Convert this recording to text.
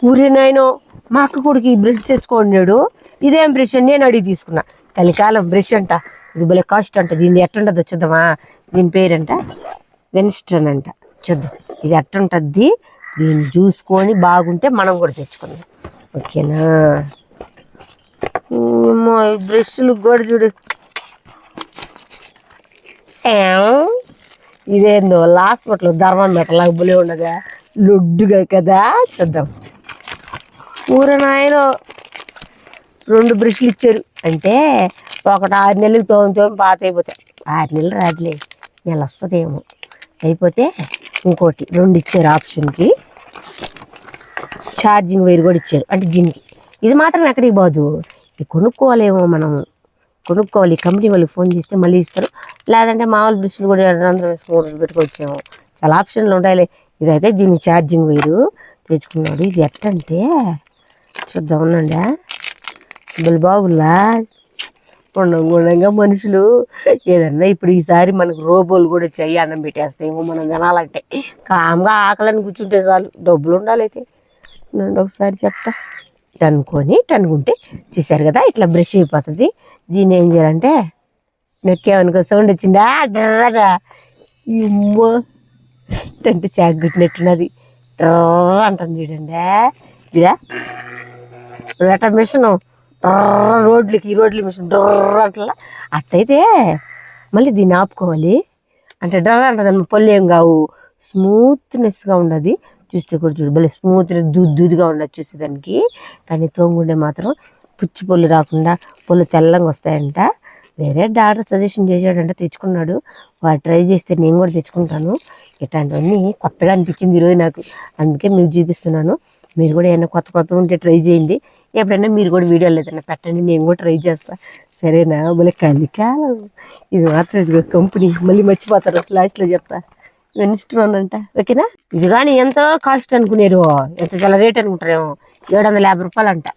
ఊరే నాయనో మా అక్క కొడుకు ఈ బ్రష్ తెచ్చుకోండాడు. ఇదేం బ్రష్ అని నేను అడిగి తీసుకున్నా. కలికాలం బ్రష్ అంట, ఇది భలే కాస్ట్ అంట. దీన్ని ఎట్టుంటుందో చూద్దామా. దీని పేరంట వెన్స్ట్రన్ అంట. చూద్దాం ఇది ఎట్టుంటుంది. దీన్ని చూసుకొని బాగుంటే మనం కూడా తెచ్చుకుందాం, ఓకేనా. ఈ బ్రష్లు కూడా చూడు. ఇదేందో హాస్పిటల్ ధర్మం లాగా ఉండదా, లొడ్డుగా కదా. చూద్దాం. నాయన 2 బ్రష్లు ఇచ్చారు. అంటే ఒకటి 6 నెలలకు తోమి పాత అయిపోతాయి. 6 నెలలు రాదులే, నెల వస్తుందేమో. అయిపోతే ఇంకోటి 2 ఇచ్చారు ఆప్షన్కి. ఛార్జింగ్ వైర్ కూడా ఇచ్చారు. అంటే దీనికి ఇది మాత్రం ఎక్కడికి పోదు. ఇది కొనుక్కోవాలేమో, మనం కొనుక్కోవాలి. కంపెనీ వాళ్ళకి ఫోన్ చేస్తే మళ్ళీ ఇస్తారు. లేదంటే మామూలు బ్రష్లు కూడా అందరం వేసుకొని పెట్టుకొచ్చాము. చాలా ఆప్షన్లు ఉంటాయిలే. ఇదైతే దీన్ని ఛార్జింగ్ వైరు తెచ్చుకున్నాడు. ఇది ఎట్టంటే చూద్దాం ఉండండి. బలి బాగుల్లా ఉండంగా మనుషులు ఏదన్నా ఇప్పుడు ఈసారి మనకు రోబోలు కూడా చెయ్యి అన్నం పెట్టేస్తాయేమో మనం తినాలంటే. కామ్గా ఆకలని కూర్చుంటే చాలు, డబ్బులు ఉండాలి. అయితే నేను ఒకసారి చెప్తా. టనుకుంటే చూసారు కదా ఇట్లా బ్రష్ అయిపోతుంది. దీన్ని ఏం చేయాలంటే నొక్కేమనుకో సౌండ్ వచ్చిందా డ్రగా అంటే చాక్ గుట్టినట్టున్నది. అంటుంది చూడండి. ఇదా ఎట్లా మిషన్ రోడ్ల మిషన్ అంటలా. అట్టయితే మళ్ళీ దీన్ని ఆపుకోవాలి. అంటే డ్రర్ అంటుంది. పళ్ళు ఏం కావు, స్మూత్నెస్గా ఉండదు. చూస్తే కూడా చూడు భలే స్మూత్గా దూదిగా ఉండదు చూసేదానికి. కానీ తోముకుంటే మాత్రం పుచ్చి పళ్ళు రాకుండా పళ్ళు తెల్లంగా వస్తాయంట. వేరే డాక్టర్ సజెషన్ చేశాడంటే తెచ్చుకున్నాడు. వాడు ట్రై చేస్తే నేను కూడా తెచ్చుకుంటాను. ఇట్లాంటివన్నీ కొత్తగా అనిపించింది ఈరోజు నాకు, అందుకే మీకు చూపిస్తున్నాను. మీరు కూడా ఏమైనా కొత్త ఉంటే ట్రై చేయండి. ఎప్పుడైనా మీరు కూడా వీడియోలు ఏదైనా పెట్టండి, నేను కూడా ట్రై చేస్తాను, సరేనా. మళ్ళీ కలికాలం ఇది మాత్రం ఇది కంపెనీ మళ్ళీ మర్చిపోతారు, లాస్ట్లో చెప్తా. వెన్స్ట్రన్ అంట, ఓకేనా. ఇది కానీ ఎంతో కాస్ట్ అనుకునేరు, ఎంత చాలా రేట్ అనుకుంటారేమో. 750 రూపాయలు అంట.